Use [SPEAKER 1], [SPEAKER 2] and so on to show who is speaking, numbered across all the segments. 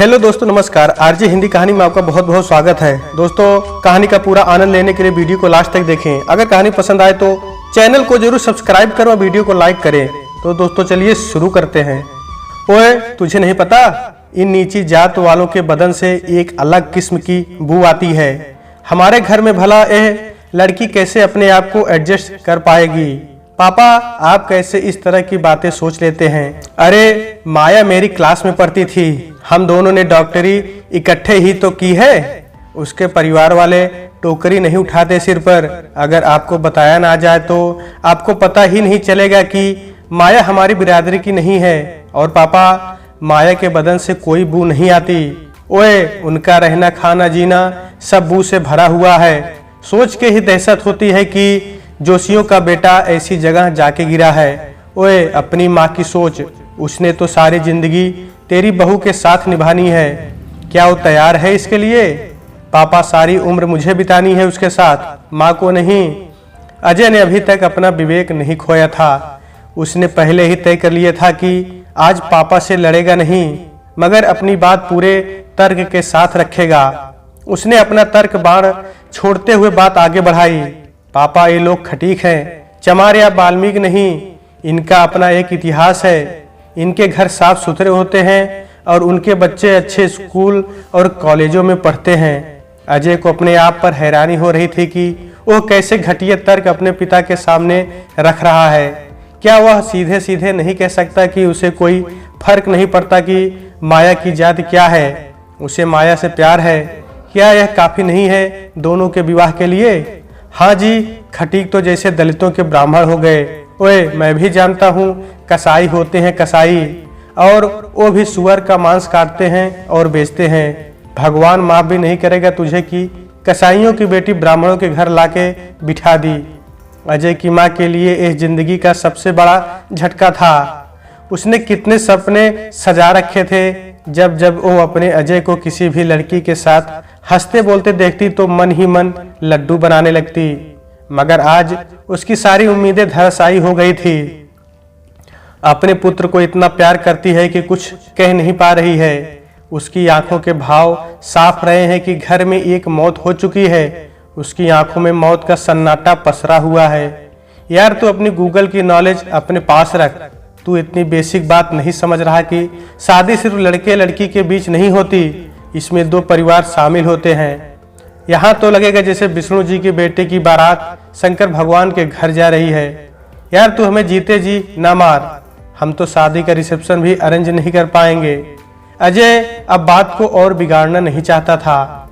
[SPEAKER 1] Hello दोस्तों, नमस्कार। RJ Hindi कहानी में आपका बहुत बहुत स्वागत है। दोस्तों, कहानी का पूरा आनंद लेने के लिए वीडियो को लास्ट तक देखें। अगर कहानी पसंद आए तो चैनल को जरूर सब्सक्राइब करें और वीडियो को लाइक करें। तो दोस्तों चलिए शुरू करते हैं। ओए, तुझे नहीं पता, इन नीची जात वालों के बदन से एक अलग किस्म की बू आती है। हमारे घर में भला यह लड़की कैसे अपने आप को एडजस्ट कर पाएगी? पापा, आप कैसे इस तरह की बातें सोच लेते हैं? अरे, माया मेरी क्लास में पढ़ती थी। हम दोनों ने डॉक्टरी इकट्ठे ही तो की है। उसके परिवार वाले टोकरी नहीं उठाते सिर पर। अगर आपको बताया ना जाए तो आपको पता ही नहीं चलेगा कि माया हमारी बिरादरी की नहीं है। और पापा, माया के बदन से कोई बू नहीं आती। ओए, उनका रहना खाना जीना सब बू से भरा हुआ है। सोच के ही दहशत होती है कि जोशियों का बेटा ऐसी जगह जाके गिरा है। ओए, अपनी माँ की सोच, उसने तो सारी जिंदगी तेरी बहू के साथ निभानी है। क्या वो तैयार है इसके लिए? पापा, सारी उम्र मुझे बितानी है उसके साथ, माँ को नहीं। अजय ने अभी तक अपना विवेक नहीं खोया था। उसने पहले ही तय कर लिया था कि आज पापा से लड़ेगा नहीं, मगर अपनी बात पूरे तर्क के साथ रखेगा। उसने अपना तर्क बाण छोड़ते हुए बात आगे बढ़ाई। पापा, ये लोग खटीक हैं, चमार या वाल्मीकि नहीं। इनका अपना एक इतिहास है। इनके घर साफ सुथरे होते हैं और उनके बच्चे अच्छे स्कूल और कॉलेजों में पढ़ते हैं। अजय को अपने आप पर हैरानी हो रही थी कि वह कैसे घटिया तर्क अपने पिता के सामने रख रहा है। क्या वह सीधे सीधे नहीं कह सकता कि उसे कोई फर्क नहीं पड़ता कि माया की जाति क्या है? उसे माया से प्यार है। क्या यह काफी नहीं है दोनों के विवाह के लिए? हाँ जी, खटीक तो जैसे दलितों के ब्राह्मण हो गए। ओए, मैं भी जानता हूँ, कसाई होते हैं कसाई, और वो भी सुअर का मांस काटते हैं और बेचते हैं। भगवान माफ भी नहीं करेगा तुझे कि कसाईयों की बेटी ब्राह्मणों के घर लाके बिठा दी। अजय की माँ के लिए इस जिंदगी का सबसे बड़ा झटका था। उसने कितने सपने सजा रखे थे। जब जब वो अपने अजय को किसी भी लड़की के साथ हंसते बोलते देखती तो मन ही मन लड्डू बनाने लगती। मगर आज उसकी सारी उम्मीदें धराशायी हो गई थी। अपने पुत्र को इतना प्यार करती है कि कुछ कह नहीं पा रही है। उसकी आंखों के भाव साफ रहे हैं कि घर में एक मौत हो चुकी है। उसकी आंखों में मौत का सन्नाटा पसरा हुआ है। यार, तू अपनी गूगल की नॉलेज अपने पास रख। तू इतनी बेसिक बात नहीं समझ रहा कि शादी सिर्फ लड़के लड़की के बीच नहीं होती, इसमें दो परिवार शामिल होते हैं। यहाँ तो लगेगा जैसे विष्णु जी के बेटे की बारात शंकर भगवान के घर जा रही है। यार, तू हमें जीते जी ना मार। हम तो शादी का रिसेप्शन भी अरेंज नहीं कर पाएंगे। अजय अब बात को और बिगाड़ना नहीं चाहता था।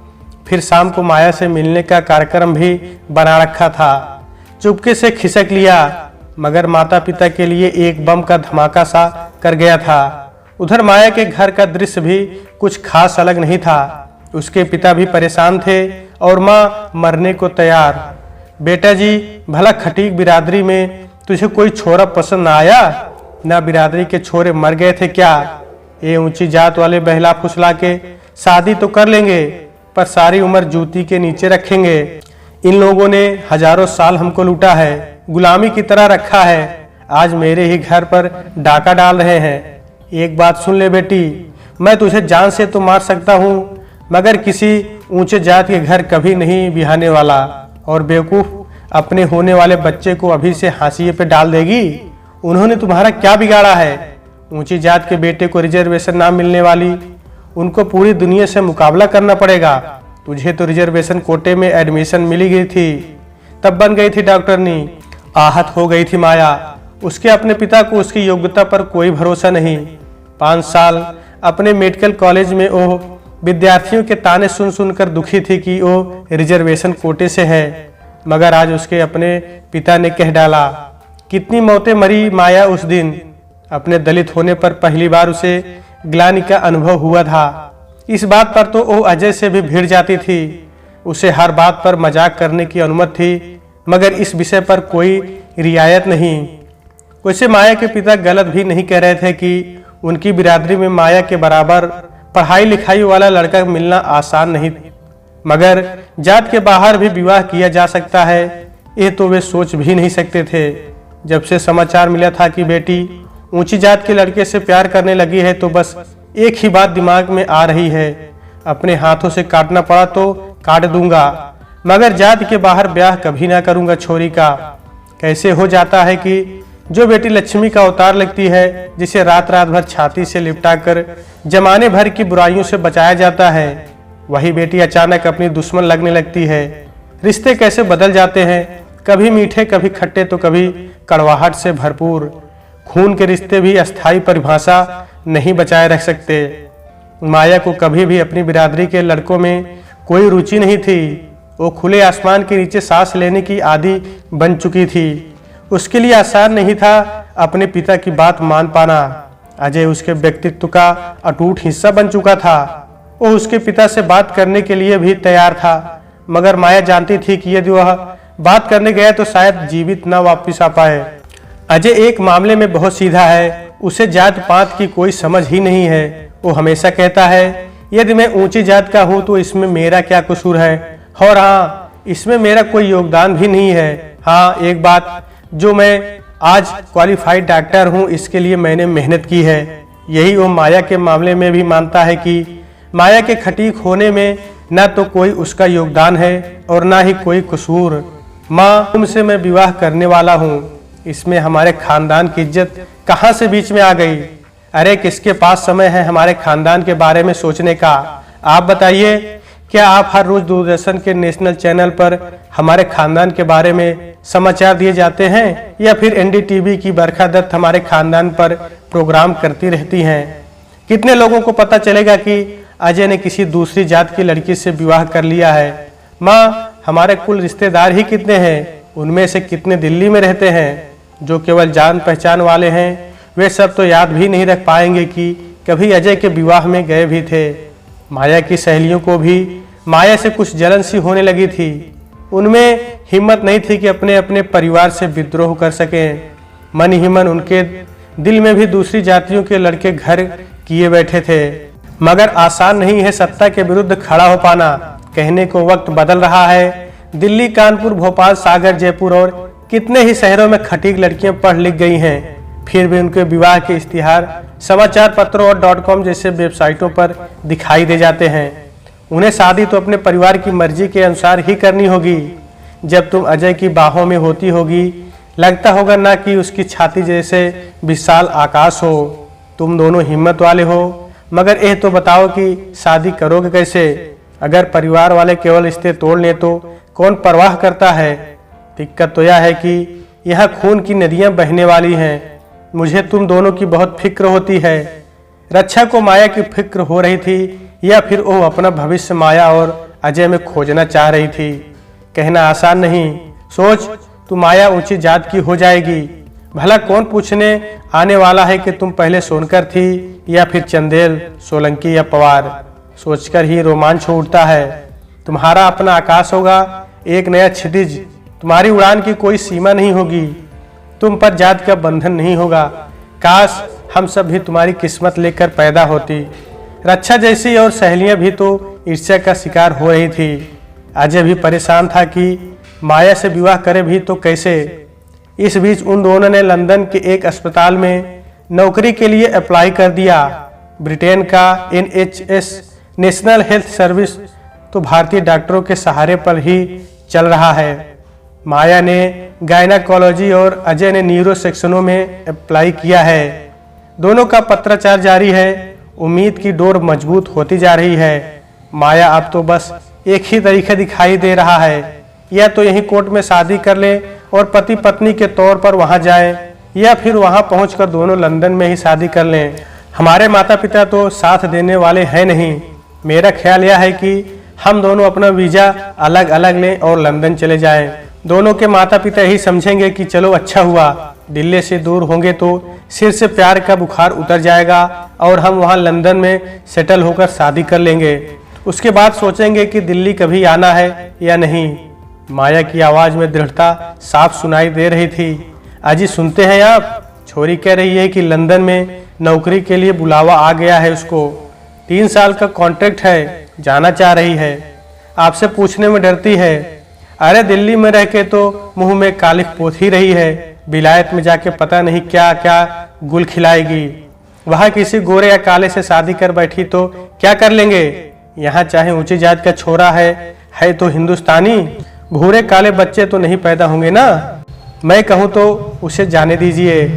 [SPEAKER 1] फिर शाम को माया से मिलने का कार्यक्रम भी बना रखा था। चुपके से खिसक लिया, मगर माता पिता के लिए एक बम का धमाका सा कर गया था। उधर माया के घर का दृश्य भी कुछ खास अलग नहीं था। उसके पिता भी परेशान थे और माँ मरने को तैयार। बेटा जी, भला खटीक बिरादरी में तुझे कोई छोरा पसंद ना आया? ना बिरादरी के छोरे मर गए थे क्या? ये ऊंची जात वाले बहला फुसला के शादी तो कर लेंगे, पर सारी उम्र जूती के नीचे रखेंगे। इन लोगों ने हजारों साल हमको लूटा है, गुलामी की तरह रखा है। आज मेरे ही घर पर डाका डाल रहे हैं। एक बात सुन ले बेटी, मैं तुझे जान से तो मार सकता हूँ, मगर किसी ऊंचे जात के घर कभी नहीं बिहाने वाला। और बेवकूफ अपने होने वाले बच्चे को अभी से हाशिए पे डाल देगी। उन्होंने तुम्हारा क्या बिगाड़ा है? ऊंची जात के बेटे को रिजर्वेशन ना मिलने वाली, उनको पूरी दुनिया से मुकाबला करना पड़ेगा। तुझे तो रिजर्वेशन कोटे में एडमिशन मिली गई थी, तब बन गई थी डॉक्टरनी। आहत हो गई थी माया। उसके अपने पिता को उसकी योग्यता पर कोई भरोसा नहीं। 5 साल अपने मेडिकल कॉलेज में वो विद्यार्थियों के ताने सुन सुनकर दुखी थी कि वो रिजर्वेशन कोटे से है, मगर आज उसके अपने पिता ने कह डाला। कितनी मौतें मरी माया उस दिन। अपने दलित होने पर पहली बार उसे ग्लानि का अनुभव हुआ था। इस बात पर तो वो अजय से भी भिड़ जाती थी। उसे हर बात पर मजाक करने की अनुमति थी, मगर इस विषय पर कोई रियायत नहीं। वैसे माया के पिता गलत भी नहीं कह रहे थे कि उनकी बिरादरी में माया के बराबर पढ़ाई लिखाई वाला लड़का मिलना आसान नहीं, मगर जात के बाहर भी विवाह किया जा सकता है, ये तो वे सोच भी नहीं सकते थे। जब से समाचार मिला था कि बेटी ऊंची जात के लड़के से प्यार करने लगी है तो बस एक ही बात दिमाग में आ रही है, अपने हाथों से काटना पड़ा तो काट दूंगा, मगर जात के बाहर ब्याह कभी ना करूंगा छोरी का। कैसे हो जाता है कि जो बेटी लक्ष्मी का अवतार लगती है, जिसे रात रात भर छाती से लिपटाकर जमाने भर की बुराइयों से बचाया जाता है, वही बेटी अचानक अपनी दुश्मन लगने लगती है। रिश्ते कैसे बदल जाते हैं, कभी मीठे कभी खट्टे तो कभी कड़वाहट से भरपूर। खून के रिश्ते भी अस्थायी परिभाषा नहीं बचाए रख सकते। माया को कभी भी अपनी बिरादरी के लड़कों में कोई रुचि नहीं थी। वो खुले आसमान के नीचे सांस लेने की आदी बन चुकी थी। उसके लिए आसान नहीं था अपने पिता की बात मान पाना। अजय उसके व्यक्तित्व का अटूट हिस्सा बन चुका था। वो उसके पिता से बात करने के लिए भी तैयार था, मगर माया जानती थी कि यदि वह बात करने गया तो शायद जीवित न वापस आ पाए। अजय एक मामले में बहुत सीधा है, उसे जात पात की कोई समझ ही नहीं है। वो हमेशा कहता है, यदि मैं ऊंची जात का हूँ तो इसमें मेरा क्या कसूर है, और हाँ, इसमें मेरा कोई योगदान भी नहीं है। हाँ, एक बात, जो मैं आज क्वालिफाइड डॉक्टर हूँ, इसके लिए मैंने मेहनत की है। यही वो माया के मामले में भी मानता है कि माया के खटीक होने में न तो कोई उसका योगदान है और न ही कोई कसूर। माँ, तुमसे मैं विवाह करने वाला हूँ, इसमें हमारे खानदान की इज्जत कहाँ से बीच में आ गई? अरे किसके पास समय है हमारे खानदान के बारे में सोचने का? आप बताइए, क्या आप हर रोज दूरदर्शन के नेशनल चैनल पर हमारे खानदान के बारे में समाचार दिए जाते हैं, या फिर एनडीटीवी की बरखा दत्त हमारे खानदान पर प्रोग्राम करती रहती हैं? कितने लोगों को पता चलेगा कि अजय ने किसी दूसरी जात की लड़की से विवाह कर लिया है? माँ, हमारे कुल रिश्तेदार ही कितने हैं? उनमें से कितने दिल्ली में रहते हैं? जो केवल जान पहचान वाले हैं, वे सब तो याद भी नहीं रख पाएंगे कि कभी अजय के विवाह में गए भी थे। माया की सहेलियों को भी माया से कुछ जलन सी होने लगी थी। उनमें हिम्मत नहीं थी कि अपने अपने परिवार से विद्रोह कर सकें। मन ही मन उनके दिल में भी दूसरी जातियों के लड़के घर किए बैठे थे। मगर आसान नहीं है सत्ता के विरुद्ध खड़ा हो पाना। कहने को वक्त बदल रहा है। दिल्ली, कानपुर, भोपाल, सागर, जयपुर और कितने ही शहरों में खटीक लड़कियां पढ़ लिख गई हैं, फिर भी उनके विवाह के इश्तिहार समाचार पत्रों और .com जैसे वेबसाइटों पर दिखाई दे जाते हैं। उन्हें शादी तो अपने परिवार की मर्जी के अनुसार ही करनी होगी। जब तुम अजय की बाहों में होती होगी, लगता होगा ना कि उसकी छाती जैसे विशाल आकाश हो। तुम दोनों हिम्मत वाले हो, मगर यह तो बताओ कि शादी करोगे कैसे? अगर परिवार वाले केवल रिश्ते तोड़ लें तो कौन परवाह करता है? दिक्कत तो यह है कि यहाँ खून की नदियाँ बहने वाली हैं। मुझे तुम दोनों की बहुत फिक्र होती है। रक्षा को माया की फिक्र हो रही थी, या फिर वो अपना भविष्य माया और अजय में खोजना चाह रही थी? कहना आसान नहीं। सोच, तू माया ऊंची जात की हो जाएगी। भला कौन पूछने आने वाला है कि तुम पहले सोनकर थी या फिर चंदेल, सोलंकी या पवार? सोचकर ही रोमांच उठता है। तुम्हारा अपना आकाश होगा, एक नया क्षितिज। तुम्हारी उड़ान की कोई सीमा नहीं होगी। तुम पर जात का बंधन नहीं होगा। काश हम सब भी तुम्हारी किस्मत लेकर पैदा होती। रक्षा जैसी और सहेलियां भी तो ईर्ष्या का शिकार हो रही थी। अजय भी परेशान था कि माया से विवाह करे भी तो कैसे। इस बीच उन दोनों ने लंदन के एक अस्पताल में नौकरी के लिए अप्लाई कर दिया। ब्रिटेन का NHS नेशनल हेल्थ सर्विस तो भारतीय डॉक्टरों के सहारे पर ही चल रहा है। माया ने गायनाकोलॉजी और अजय ने न्यूरो सेक्शनों में अप्लाई किया है। दोनों का पत्राचार जारी है। उम्मीद की डोर मजबूत होती जा रही है। माया अब तो बस एक ही तरीका दिखाई दे रहा है, या तो यही कोर्ट में शादी कर ले और पति पत्नी के तौर पर वहां जाएं, या फिर वहां पहुंचकर दोनों लंदन में ही शादी कर लें। हमारे माता पिता तो साथ देने वाले हैं नहीं। मेरा ख्याल यह है कि हम दोनों अपना वीजा अलग अलग लें और लंदन चले जाएं। दोनों के माता पिता यही समझेंगे कि चलो अच्छा हुआ, दिल्ली से दूर होंगे तो सिर से प्यार का बुखार उतर जाएगा और हम वहां लंदन में सेटल होकर शादी कर लेंगे। उसके बाद सोचेंगे कि दिल्ली कभी आना है या नहीं। माया की आवाज में दृढ़ता साफ सुनाई दे रही थी। अजी, सुनते हैं आप? छोरी कह रही है कि लंदन में नौकरी के लिए बुलावा आ गया है उसको। 3 साल का कॉन्ट्रैक्ट है, जाना चाह रही है। आपसे पूछने में डरती है। अरे दिल्ली में रह के तो मुंह में कालिख पोत ही रही है, विलायत में जाके पता नहीं क्या क्या गुल खिलाएगी। वहाँ किसी गोरे या काले से शादी कर बैठी तो क्या कर लेंगे? यहाँ चाहे ऊंची जात का छोरा है तो हिंदुस्तानी, भूरे काले बच्चे तो नहीं पैदा होंगे ना। मैं कहूँ तो उसे जाने दीजिए।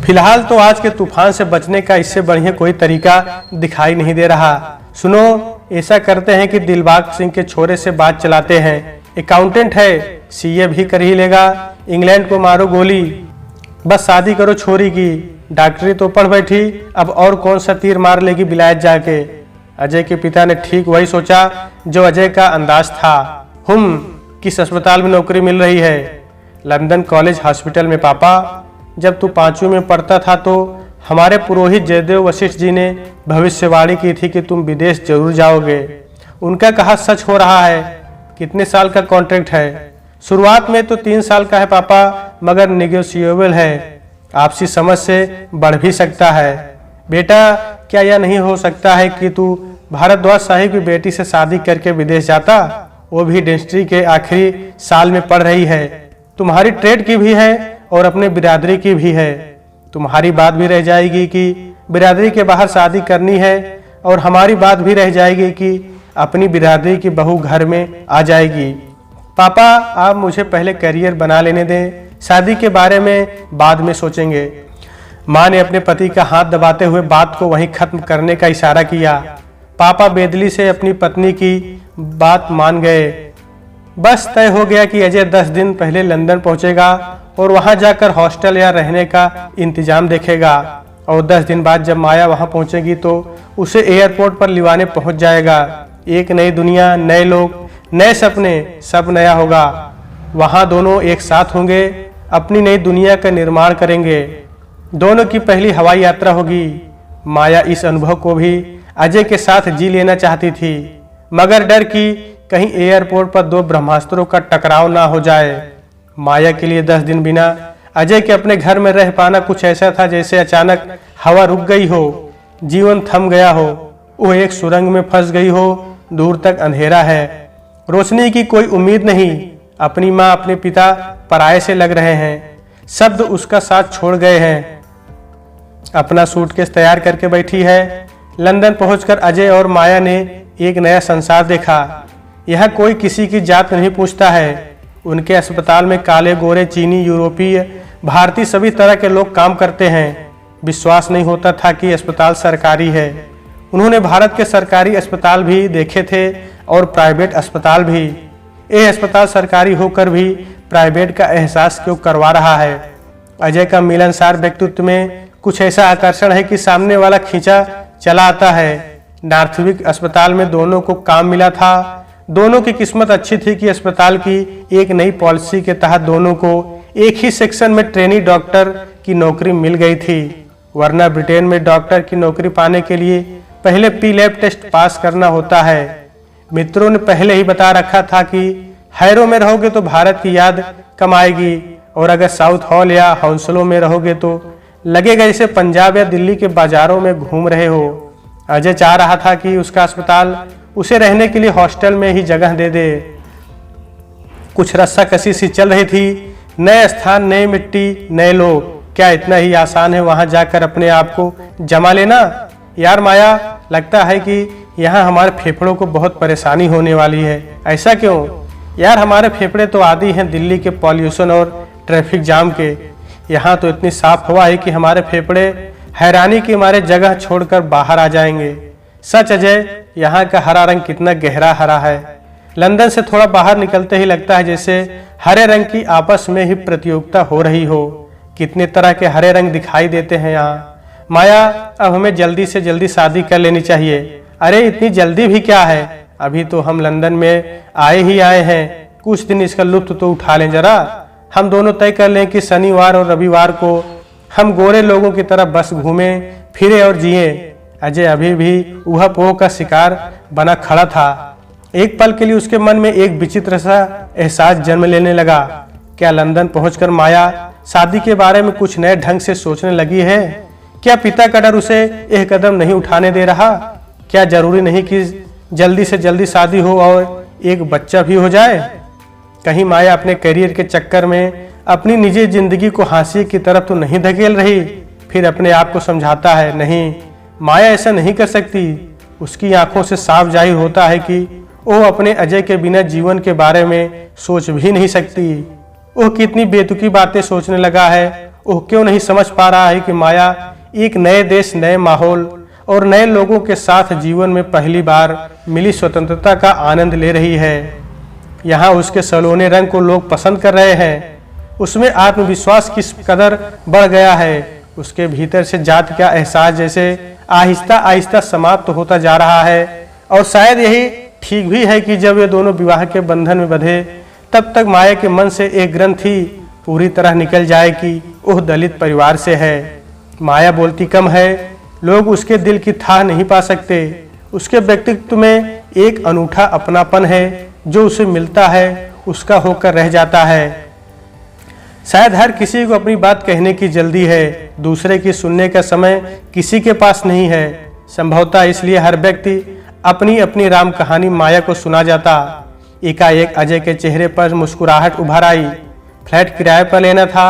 [SPEAKER 1] फिलहाल तो आज के तूफान से बचने का इससे बढ़िया कोई तरीका दिखाई नहीं दे रहा। सुनो, ऐसा करते हैं कि दिलबाग सिंह के छोरे से बात चलाते हैं। अकाउंटेंट है, सीए भी कर ही लेगा। इंग्लैंड को मारो गोली, बस शादी करो छोरी की। डॉक्टरी तो पढ़ बैठी, अब और कौन सा तीर मार लेगी विलायत जाके। अजय के पिता ने ठीक वही सोचा जो अजय का अंदाज था। किस अस्पताल में नौकरी मिल रही है? लंदन कॉलेज हॉस्पिटल में पापा। जब तू 5वीं में पढ़ता था तो हमारे पुरोहित जयदेव वशिष्ठ जी ने भविष्यवाणी की थी कि तुम विदेश जरूर जाओगे। उनका कहा सच हो रहा है। कितने साल का कॉन्ट्रैक्ट है? शुरुआत में तो 3 साल का है पापा, मगर निगोशिएबल है। आपसी समझ से बढ़ भी सकता है। बेटा, क्या यह नहीं हो सकता है कि तू भारद्वाज साहिब की बेटी से शादी करके विदेश जाता? वो भी डेंटिस्ट्री के आखिरी साल में पढ़ रही है। तुम्हारी ट्रेड की भी है और अपने बिरादरी की भी है। तुम्हारी बात भी रह जाएगी कि बिरादरी के बाहर शादी करनी है, और हमारी बात भी रह जाएगी कि अपनी बिरादरी की बहू घर में आ जाएगी। पापा, आप मुझे पहले करियर बना लेने दें, शादी के बारे में बाद में सोचेंगे। माँ ने अपने पति का हाथ दबाते हुए बात को वहीं खत्म करने का इशारा किया। पापा बेदली से अपनी पत्नी की बात मान गए। बस तय हो गया कि अजय 10 दिन पहले लंदन पहुंचेगा और वहां जाकर हॉस्टल या रहने का इंतजाम देखेगा, और 10 दिन बाद जब माया वहां पहुंचेगी तो उसे एयरपोर्ट पर लिवाने पहुंच जाएगा। एक नई दुनिया, नए लोग, नए सपने, सब नया होगा। वहां दोनों एक साथ होंगे, अपनी नई दुनिया का निर्माण करेंगे। दोनों की पहली हवाई यात्रा होगी। माया इस अनुभव को भी अजय के साथ जी लेना चाहती थी, मगर डर कि कहीं एयरपोर्ट पर 2 ब्रह्मास्त्रों का टकराव ना हो जाए। माया के लिए 10 दिन बिना अजय के अपने घर में रह पाना कुछ ऐसा था जैसे अचानक हवा रुक गई हो, जीवन थम गया हो, वो एक सुरंग में फंस गई हो। दूर तक अंधेरा है, रोशनी की कोई उम्मीद नहीं। अपनी माँ, अपने पिता पराये से लग रहे हैं, शब्द उसका साथ छोड़ गए हैं। अपना सूटकेस तैयार करके बैठी है। लंदन पहुंचकर अजय और माया ने एक नया संसार देखा। यह कोई किसी की जात नहीं पूछता है। उनके अस्पताल में काले, गोरे, चीनी, यूरोपीय, भारतीय सभी तरह के लोग काम करते हैं। विश्वास नहीं होता था कि अस्पताल सरकारी है। उन्होंने भारत के सरकारी अस्पताल भी देखे थे और प्राइवेट अस्पताल भी। ये अस्पताल सरकारी होकर भी प्राइवेट का एहसास क्यों करवा रहा है? अजय का मिलनसार व्यक्तित्व में कुछ ऐसा आकर्षण है कि सामने वाला खींचा चला आता है। नार्थविक अस्पताल में दोनों को काम मिला था। दोनों की किस्मत अच्छी थी कि अस्पताल की एक नई पॉलिसी के तहत दोनों को एक ही सेक्शन में ट्रेनी डॉक्टर की नौकरी मिल गई थी, वरना ब्रिटेन में डॉक्टर की नौकरी पाने के लिए पहले पी-लैब टेस्ट पास करना होता है। मित्रों ने पहले ही बता रखा था कि हैरो में रहोगे तो भारत की याद कम आएगी, और अगर साउथ हॉल या हौंसलों में रहोगे तो लगेगा जैसे पंजाब या दिल्ली के बाजारों में घूम रहे हो। अजय चाह रहा था कि उसका अस्पताल उसे रहने के लिए हॉस्टल में ही जगह दे दे। कुछ रस्साकसी सी चल रही थी। नए स्थान, नई मिट्टी, नए लोग, क्या इतना ही आसान है वहां जाकर अपने आप को जमा लेना? यार माया, लगता है कि यहाँ हमारे फेफड़ों को बहुत परेशानी होने वाली है। ऐसा क्यों? यार, हमारे फेफड़े तो आदी हैं दिल्ली के पॉल्यूशन और ट्रैफिक जाम के। यहाँ तो इतनी साफ हवा है कि हमारे फेफड़े हैरानी के मारे जगह छोड़कर बाहर आ जाएंगे। सच अजय, यहाँ का हरा रंग कितना गहरा हरा है। लंदन से थोड़ा बाहर निकलते ही लगता है जैसे हरे रंग की आपस में ही प्रतियोगिता हो रही हो। कितने तरह के हरे रंग दिखाई देते हैं यहाँ। माया, अब हमें जल्दी से जल्दी शादी कर लेनी चाहिए। अरे इतनी जल्दी भी क्या है, अभी तो हम लंदन में आए हैं। कुछ दिन इसका लुत्फ तो उठा लें जरा। हम दोनों तय कर लें कि शनिवार और रविवार को हम गोरे लोगों की तरह बस घूमें फिरे और जिए। अजय अभी भी ऊहा-पोह का शिकार बना खड़ा था। एक पल के लिए उसके मन में एक विचित्र सा एहसास जन्म लेने लगा। क्या लंदन पहुंचकर माया शादी के बारे में कुछ नए ढंग से सोचने लगी है? क्या पिता का डर उसे एक कदम नहीं उठाने दे रहा? क्या जरूरी नहीं कि जल्दी से जल्दी शादी हो और एक बच्चा भी हो जाए? कहीं माया अपने करियर के चक्कर में अपनी निजी जिंदगी को हाशिए की तरफ तो नहीं धकेल रही? फिर अपने आप को समझाता है, नहीं, माया ऐसा नहीं कर सकती। उसकी आंखों से साफ जाहिर होता है कि वो अपने अजय के बिना जीवन के बारे में सोच भी नहीं सकती। वो कितनी बेतुकी बातें सोचने लगा है। वो क्यों नहीं समझ पा रहा है कि माया एक नए देश, नए माहौल और नए लोगों के साथ जीवन में पहली बार मिली स्वतंत्रता का आनंद ले रही है। यहाँ उसके सलोने रंग को लोग पसंद कर रहे हैं। उसमें आत्मविश्वास किस कदर बढ़ गया है। उसके भीतर से जात का एहसास जैसे आहिस्ता आहिस्ता समाप्त होता जा रहा है। और शायद यही ठीक भी है कि जब ये दोनों विवाह के बंधन में बंधे तब तक माया के मन से एक ग्रंथि पूरी तरह निकल जाए कि वह दलित परिवार से है। माया बोलती कम है, लोग उसके दिल की थाह नहीं पा सकते। उसके व्यक्तित्व में एक अनूठा अपनापन है जो उसे मिलता है उसका होकर रह जाता है। शायद हर किसी को अपनी बात कहने की जल्दी है, दूसरे की सुनने का समय किसी के पास नहीं है। संभवतः इसलिए हर व्यक्ति अपनी अपनी राम कहानी माया को सुना जाता। एकाएक अजय के चेहरे पर मुस्कुराहट उभर आई। फ्लैट किराए पर लेना था।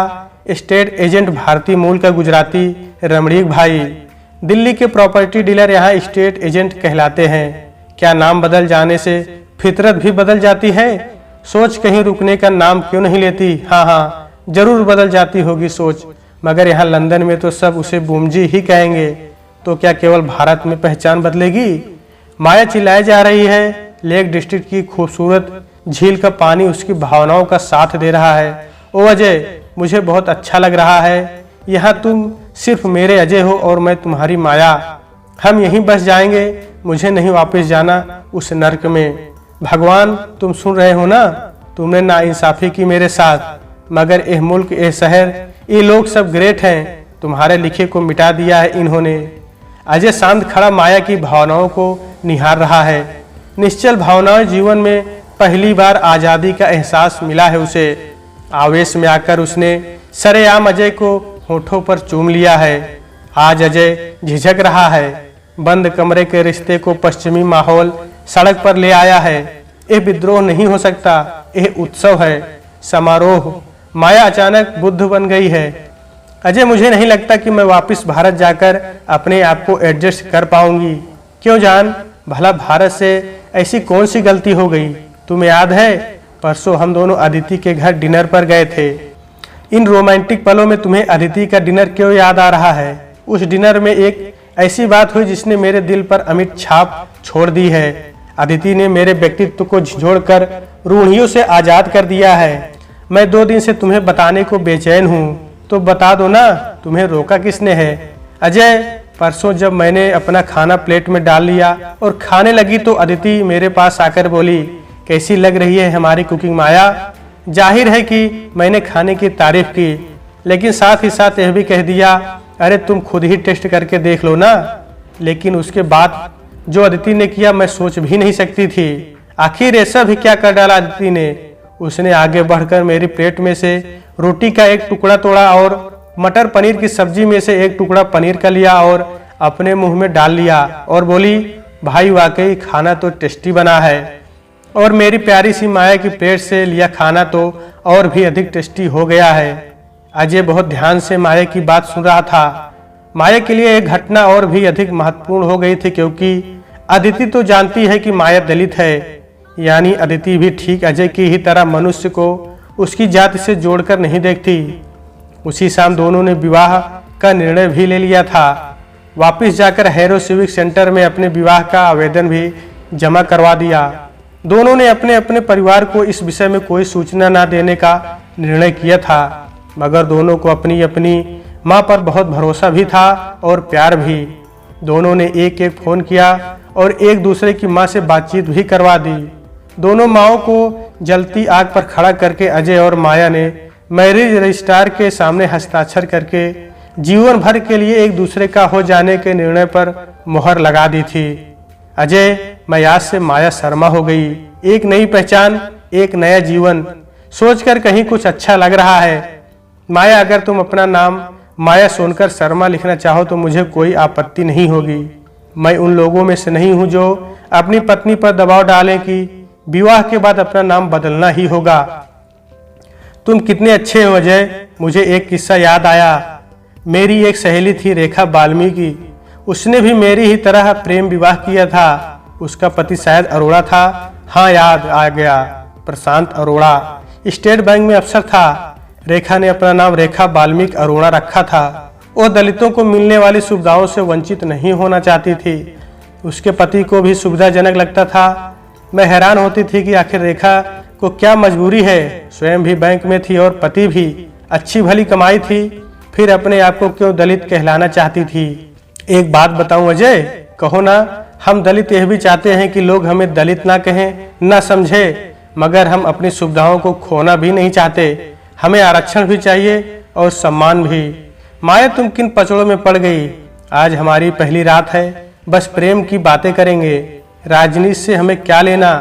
[SPEAKER 1] स्टेट एजेंट भारतीय मूल का गुजराती रमणीक भाई। दिल्ली के प्रॉपर्टी डीलर यहाँ स्टेट एजेंट कहलाते हैं। क्या नाम बदल जाने से फितरत भी बदल जाती है? सोच कहीं रुकने का नाम क्यों नहीं लेती? हाँ, जरूर बदल जाती होगी सोच, मगर यहाँ लंदन में तो सब उसे बूमजी ही कहेंगे। तो क्या केवल भारत में पहचान बदलेगी? माया चिल्लाई जा रही है। लेक डिस्ट्रिक्ट की खूबसूरत झील का पानी उसकी भावनाओं का साथ दे रहा है। ओ अजय, मुझे बहुत अच्छा लग रहा है। यहाँ तुम सिर्फ मेरे अजय हो और मैं तुम्हारी माया। हम यहीं बस जाएंगे, मुझे नहीं वापस जाना उस नर्क में। भगवान, तुम सुन रहे हो ना? तुमने नाइंसाफी की मेरे साथ, मगर यह मुल्क, यह शहर, ये लोग सब ग्रेट हैं। तुम्हारे लिखे को मिटा दिया है इन्होंने। अजय शांत खड़ा माया की भावनाओं को निहार रहा है। निश्चल भावनाएं जीवन में पहली बार आज़ादी का एहसास मिला है उसे। आवेश में आकर उसने सरेआम अजय को होठों पर चूम लिया है। आज अजय झिझक रहा है। बंद कमरे के रिश्ते को पश्चिमी माहौल सड़क पर ले आया है। यह विद्रोह नहीं हो सकता, यह उत्सव है, समारोह। माया अचानक बुद्ध बन गई है। अजय, मुझे नहीं लगता कि मैं वापस भारत जाकर अपने आप को एडजस्ट कर पाऊंगी। क्यों जान? भला भारत से ऐसी कौन सी गलती हो गई? तुम्हें याद है परसों हम दोनों अदिति के घर डिनर पर गए थे। इन रोमांटिक पलों में तुम्हें अदिति का डिनर क्यों याद आ रहा है? उस डिनर में एक ऐसी बात हुई जिसने मेरे दिल पर अमिट छाप छोड़ दी है। अदिति ने मेरे व्यक्तित्व को झिझोड़कर रूढ़ियों से आजाद कर दिया है। मैं 2 दिन से तुम्हें बताने को बेचैन हूँ, तो बता दो ना, तुम्हें रोका किसने है? अजय, परसों जब मैंने अपना खाना प्लेट में डाल लिया और खाने लगी तो अदिति मेरे पास आकर बोली, कैसी लग रही है हमारी कुकिंग माया? जाहिर है कि मैंने खाने की तारीफ की, लेकिन साथ ही साथ यह भी कह दिया, अरे तुम खुद ही टेस्ट करके देख लो ना। लेकिन उसके बाद जो अदिति ने किया मैं सोच भी नहीं सकती थी। आखिर ऐसा भी क्या कर डाला अदिति ने? उसने आगे बढ़कर मेरी प्लेट में से रोटी का एक टुकड़ा तोड़ा और मटर पनीर की सब्जी में से एक टुकड़ा पनीर का लिया और अपने मुंह में डाल लिया और बोली, भाई वाकई खाना तो टेस्टी बना है। और मेरी प्यारी सी माया की प्लेट से लिया खाना तो और भी अधिक टेस्टी हो गया है। अजय बहुत ध्यान से माया की बात सुन रहा था। माया के लिए एक घटना और भी अधिक महत्वपूर्ण हो गई थी, क्योंकि अदिति तो जानती है कि माया दलित है। यानी अदिति भी ठीक अजय की ही तरह मनुष्य को उसकी जाति से जोड़कर नहीं देखती। उसी शाम दोनों ने विवाह का निर्णय भी ले लिया था। वापस जाकर हैरो सिविक सेंटर में अपने विवाह का आवेदन भी जमा करवा दिया। दोनों ने अपने अपने परिवार को इस विषय में कोई सूचना न देने का निर्णय किया था, मगर दोनों को अपनी अपनी माँ पर बहुत भरोसा भी था और प्यार भी। दोनों ने एक एक फोन किया और एक दूसरे की माँ से बातचीत भी करवा दी। दोनों माओं को जलती आग पर खड़ा करके अजय और माया ने मैरिज रजिस्ट्रार के सामने हस्ताक्षर करके जीवन भर के लिए एक दूसरे का हो जाने के निर्णय पर मोहर लगा दी थी। अजय, मैं आज से माया शर्मा हो गई। एक नई पहचान, एक नया जीवन, सोचकर कहीं कुछ अच्छा लग रहा है। माया, अगर तुम अपना नाम माया सोनकर शर्मा लिखना चाहो तो मुझे कोई आपत्ति नहीं होगी। मैं उन लोगों में से नहीं हूं जो अपनी पत्नी पर दबाव डालें कि विवाह के बाद अपना नाम बदलना ही होगा। तुम कितने अच्छे हो अजय। मुझे एक किस्सा याद आया। मेरी एक सहेली थी रेखा वाल्मीकि, उसने भी मेरी ही तरह प्रेम विवाह किया था। उसका पति शायद अरोड़ा था। हाँ, याद आ गया, प्रशांत अरोड़ा स्टेट बैंक में अफसर था। रेखा ने अपना नाम रेखा वाल्मीकि अरोड़ा रखा था। वो दलितों को मिलने वाली सुविधाओं से वंचित नहीं होना चाहती थी। उसके पति को भी सुविधाजनक लगता था। मैं हैरान होती थी कि आखिर रेखा को क्या मजबूरी है। स्वयं भी बैंक में थी और पति भी, अच्छी भली कमाई थी, फिर अपने आप को क्यों दलित कहलाना चाहती थी। एक बात बताऊं अजय, कहो ना, हम दलित यह भी चाहते हैं कि लोग हमें दलित ना कहें, ना समझे, मगर हम अपनी सुविधाओं को खोना भी नहीं चाहते। हमें आरक्षण भी चाहिए और सम्मान भी। माया, तुम किन पचड़ों में पड़ गई। आज हमारी पहली रात है, बस प्रेम की बातें करेंगे। राजनीति से हमें क्या लेना।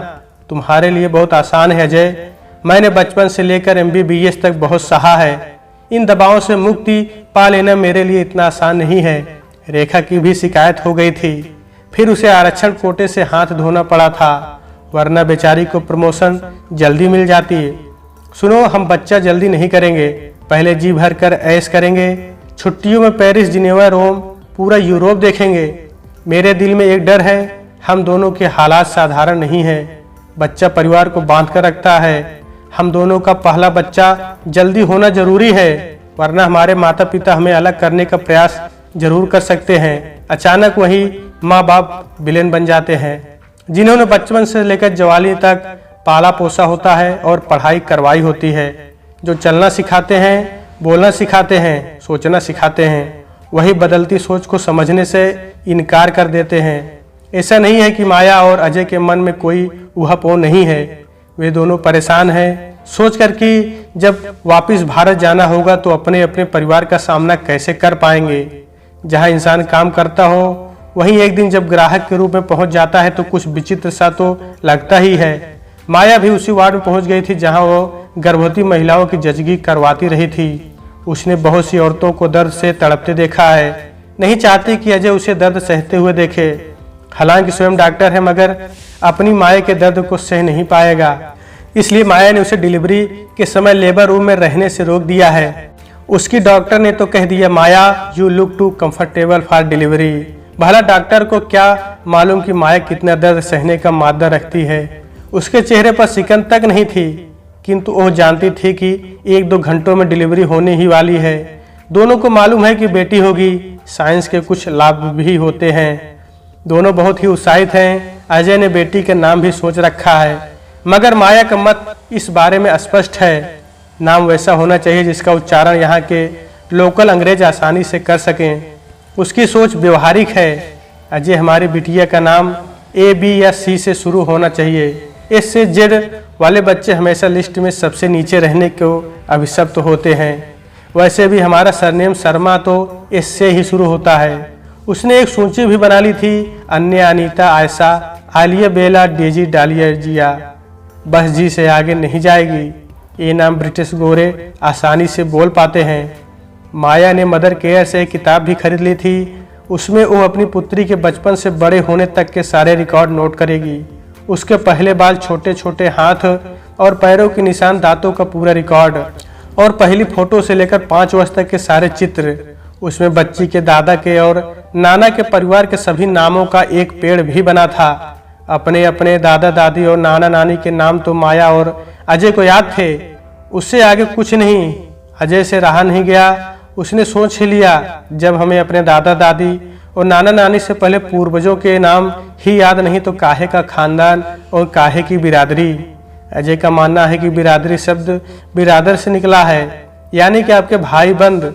[SPEAKER 1] तुम्हारे लिए बहुत आसान है अजय। मैंने बचपन से लेकर MBBS तक बहुत सहा है। इन दबावों से मुक्ति पा लेना मेरे लिए इतना आसान नहीं है। रेखा की भी शिकायत हो गई थी, फिर उसे आरक्षण कोटे से हाथ धोना पड़ा था, वरना बेचारी को प्रमोशन जल्दी मिल जाती। सुनो, हम बच्चा जल्दी नहीं करेंगे, पहले जी भर कर ऐश करेंगे। छुट्टियों में पेरिस, जिनेवा, रोम, पूरा यूरोप देखेंगे। मेरे दिल में एक डर है, हम दोनों के हालात साधारण नहीं है। बच्चा परिवार को बांध कर रखता है। हम दोनों का पहला बच्चा जल्दी होना जरूरी है, वरना हमारे माता पिता हमें अलग करने का प्रयास जरूर कर सकते हैं। अचानक वही माँ बाप विलेन बन जाते हैं, जिन्होंने बचपन से लेकर जवानी तक पाला पोसा होता है और पढ़ाई करवाई होती है, जो चलना सिखाते हैं, बोलना सिखाते हैं, सोचना सिखाते हैं, वही बदलती सोच को समझने से इनकार कर देते हैं। ऐसा नहीं है कि माया और अजय के मन में कोई ऊहापोह नहीं है। वे दोनों परेशान हैं, सोचकर कि जब वापस भारत जाना होगा तो अपने अपने परिवार का सामना कैसे कर पाएंगे। जहां इंसान काम करता हो, वहीं एक दिन जब ग्राहक के रूप में पहुंच जाता है तो कुछ विचित्र सा तो लगता ही है। माया भी उसी वार्ड में पहुंच गई थी जहां वो गर्भवती महिलाओं की जजगी करवाती रही थी। उसने बहुत सी औरतों को दर्द से तड़पते देखा है, नहीं चाहती कि अजय उसे दर्द सहते हुए देखे। हालांकि स्वयं डॉक्टर है, मगर अपनी माया के दर्द को सह नहीं पाएगा। इसलिए माया ने उसे डिलीवरी के समय लेबर रूम में रहने से रोक दिया है। उसकी डॉक्टर ने तो कह दिया, Maya, you look to comfortable for delivery. भला डॉक्टर को क्या मालूम कि माया कितना दर्द सहने का मादा रखती है। उसके चेहरे पर सिकन तक नहीं थी, किंतु वो जानती थी कि 1-2 घंटों में डिलीवरी होने ही वाली है। दोनों को मालूम है कि बेटी होगी। साइंस के कुछ लाभ भी होते हैं। दोनों बहुत ही उत्साहित हैं। अजय ने बेटी का नाम भी सोच रखा है, मगर माया का मत इस बारे में स्पष्ट है। नाम वैसा होना चाहिए जिसका उच्चारण यहाँ के लोकल अंग्रेज आसानी से कर सकें। उसकी सोच व्यवहारिक है। अजय, हमारी बिटिया का नाम A, B या C से शुरू होना चाहिए। S से Z वाले बच्चे हमेशा लिस्ट में सबसे नीचे रहने को अभिशप्त होते हैं। वैसे भी हमारा सरनेम शर्मा तो S से ही शुरू होता है। उसने एक सूची भी बना ली थी, अन्य, अनीता, आयशा, आलिया, बेला, डेजी, डालिया, जिया। बस जी से आगे नहीं जाएगी। ये नाम ब्रिटिश गोरे आसानी से बोल पाते हैं। माया ने मदर केयर से एक किताब भी खरीद ली थी। उसमें वो अपनी पुत्री के बचपन से बड़े होने तक के सारे रिकॉर्ड नोट करेगी। उसके पहले बाल, छोटे छोटे हाथ और पैरों के निशान, दांतों का पूरा रिकॉर्ड, और पहली फोटो से लेकर 5 वर्ष तक के सारे चित्र। उसमें बच्ची के दादा के और नाना के परिवार के सभी नामों का एक पेड़ भी बना था। अपने अपने दादा दादी और नाना नानी के नाम तो माया और अजय को याद थे, उससे आगे कुछ नहीं। अजय से रहा नहीं गया। उसने सोच ही लिया, जब हमें अपने दादा दादी और नाना नानी से पहले पूर्वजों के नाम ही याद नहीं तो काहे का खानदान और काहे की बिरादरी। अजय का मानना है कि बिरादरी शब्द बिरादर से निकला है, यानी कि आपके भाई बंद।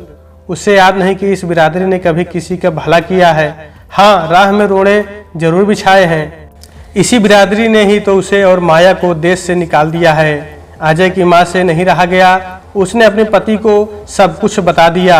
[SPEAKER 1] उसे याद नहीं कि इस बिरादरी ने कभी किसी का भला किया है। हाँ, राह में रोड़े जरूर बिछाए हैं। इसी बिरादरी ने ही तो उसे और माया को देश से निकाल दिया है। अजय की माँ से नहीं रहा गया। उसने अपने पति को सब कुछ बता दिया।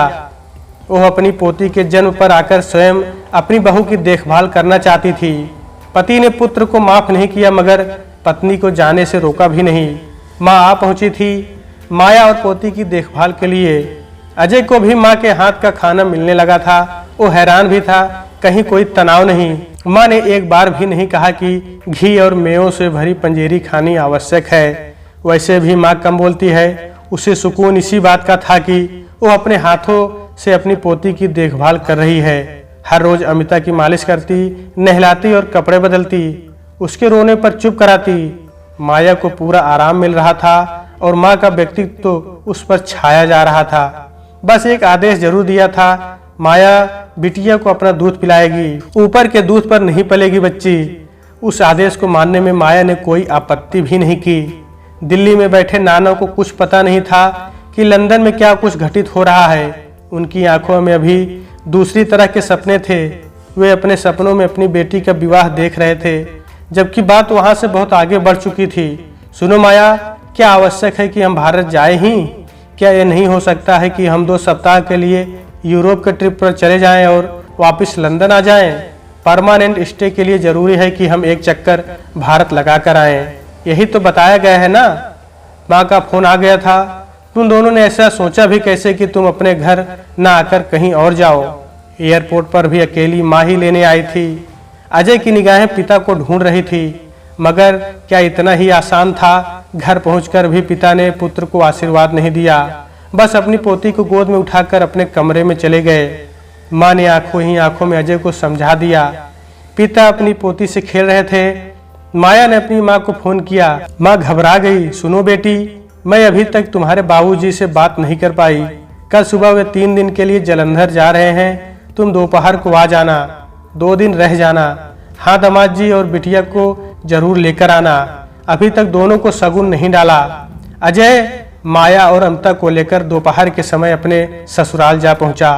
[SPEAKER 1] वो अपनी पोती के जन्म पर आकर स्वयं अपनी बहू की देखभाल करना चाहती थी। पति ने पुत्र को माफ नहीं किया, मगर पत्नी को जाने से रोका भी नहीं। माँ आ पहुंची थी माया और पोती की देखभाल के लिए। अजय को भी माँ के हाथ का खाना मिलने लगा था। वो हैरान भी था, कहीं कोई तनाव नहीं। माँ ने एक बार भी नहीं कहा कि घी और मेवों से भरी पंजीरी खानी आवश्यक है। वैसे भी माँ कम बोलती है। उसे सुकून इसी बात का था कि वो अपने हाथों से अपनी पोती की देखभाल कर रही है। हर रोज अमिता की मालिश करती, नहलाती और कपड़े बदलती, उसके रोने पर चुप कराती। माया को पूरा आराम मिल रहा था और माँ का व्यक्तित्व तो उस पर छाया जा रहा था। बस एक आदेश जरूर दिया था, माया बिटिया को अपना दूध पिलाएगी, ऊपर के दूध पर नहीं पलेगी बच्ची। उस आदेश को मानने में माया ने कोई आपत्ति भी नहीं की। दिल्ली में बैठे नाना को कुछ पता नहीं था कि लंदन में क्या कुछ घटित हो रहा है। उनकी आंखों में अभी दूसरी तरह के सपने थे। वे अपने सपनों में अपनी बेटी का विवाह देख रहे थे, जबकि बात वहां से बहुत आगे बढ़ चुकी थी। सुनो माया, क्या आवश्यक है कि हम भारत जाए ही? क्या यह नहीं हो सकता है कि हम 2 सप्ताह के लिए यूरोप के ट्रिप पर चले जाएं और वापस लंदन आ जाएं? परमानेंट स्टे के लिए जरूरी है कि हम एक चक्कर भारत लगा कर आएं। यही तो बताया गया है ना। माँ का फोन आ गया था। तुम दोनों ने ऐसा सोचा भी कैसे कि तुम अपने घर न आकर कहीं और जाओ? एयरपोर्ट पर भी अकेली माँ ही लेने आई थी। अजय की निगाहें पिता को ढूंढ रही थी, मगर क्या इतना ही आसान था? घर पहुंचकर भी पिता ने पुत्र को आशीर्वाद नहीं दिया, बस अपनी पोती को गोद में उठाकर अपने कमरे में चले गए। माँ ने आंखों ही आंखों में अजय को समझा दिया। पिता अपनी पोती से खेल रहे थे। माया ने अपनी माँ को फोन किया। माँ घबरा गई। सुनो बेटी, मैं अभी तक तुम्हारे बाबूजी से बात नहीं कर पाई। कल सुबह वे 3 दिन के लिए जालंधर जा रहे हैं। तुम दोपहर को आ जाना, 2 दिन रह जाना। हाँ दामाद जी, और बिटिया को जरूर लेकर आना। अभी तक दोनों को शगुन नहीं डाला। अजय माया और अमिता को लेकर दोपहर के समय अपने ससुराल जा पहुंचा।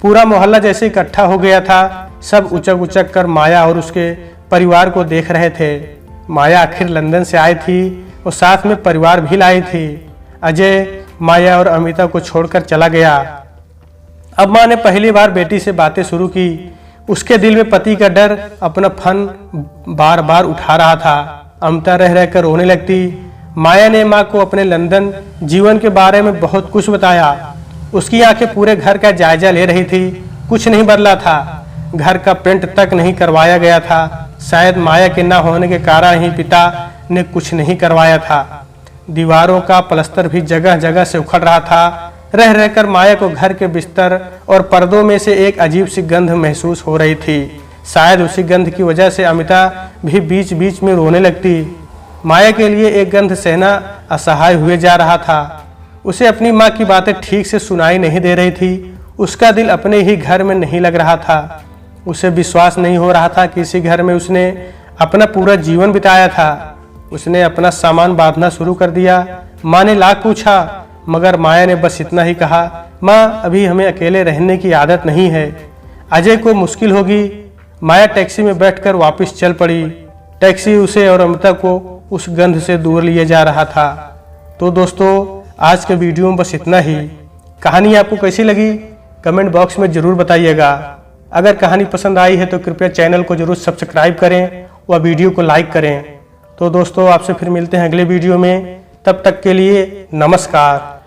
[SPEAKER 1] पूरा मोहल्ला जैसे इकट्ठा हो गया था। सब उचक उचक कर माया और उसके परिवार को देख रहे थे। माया आखिर लंदन से आई थी और साथ में परिवार भी लाई थी। अजय माया और अमिता को छोड़कर चला गया। अब माँ ने पहली बार बेटी से बातें शुरू की। उसके दिल में पति का डर अपना फन बार बार उठा रहा था। अमिता रह रहकर रोने लगती। माया ने माँ को अपने लंदन जीवन के बारे में बहुत कुछ बताया। उसकी आंखें पूरे घर का जायजा ले रही थी। कुछ नहीं बदला था। घर का पेंट तक नहीं करवाया गया था। शायद माया के न होने के कारण ही पिता ने कुछ नहीं करवाया था। दीवारों का प्लास्टर भी जगह जगह से उखड़ रहा था। रह रहकर माया को घर के बिस्तर और पर्दों में से एक अजीब सी गंध महसूस हो रही थी। शायद उसी गंध की वजह से अमिता भी बीच बीच में रोने लगती। माया के लिए एक गंध सहना असहाय हुए जा रहा था। उसे अपनी माँ की बातें ठीक से सुनाई नहीं दे रही थी। उसका दिल अपने ही घर में नहीं लग रहा था। उसे विश्वास नहीं हो रहा था कि इसी घर में उसने अपना पूरा जीवन बिताया था। उसने अपना सामान बांधना शुरू कर दिया। माँ ने लाख पूछा, मगर माया ने बस इतना ही कहा, माँ अभी हमें अकेले रहने की आदत नहीं है, अजय को मुश्किल होगी। माया टैक्सी में बैठकर वापस चल पड़ी। टैक्सी उसे और अमिता को उस गंध से दूर लिए जा रहा था। तो दोस्तों, आज के वीडियो में बस इतना ही। कहानी आपको कैसी लगी कमेंट बॉक्स में जरूर बताइएगा। अगर कहानी पसंद आई है तो कृपया चैनल को जरूर सब्सक्राइब करें व वीडियो को लाइक करें। तो दोस्तों, आपसे फिर मिलते हैं अगले वीडियो में। तब तक के लिए नमस्कार।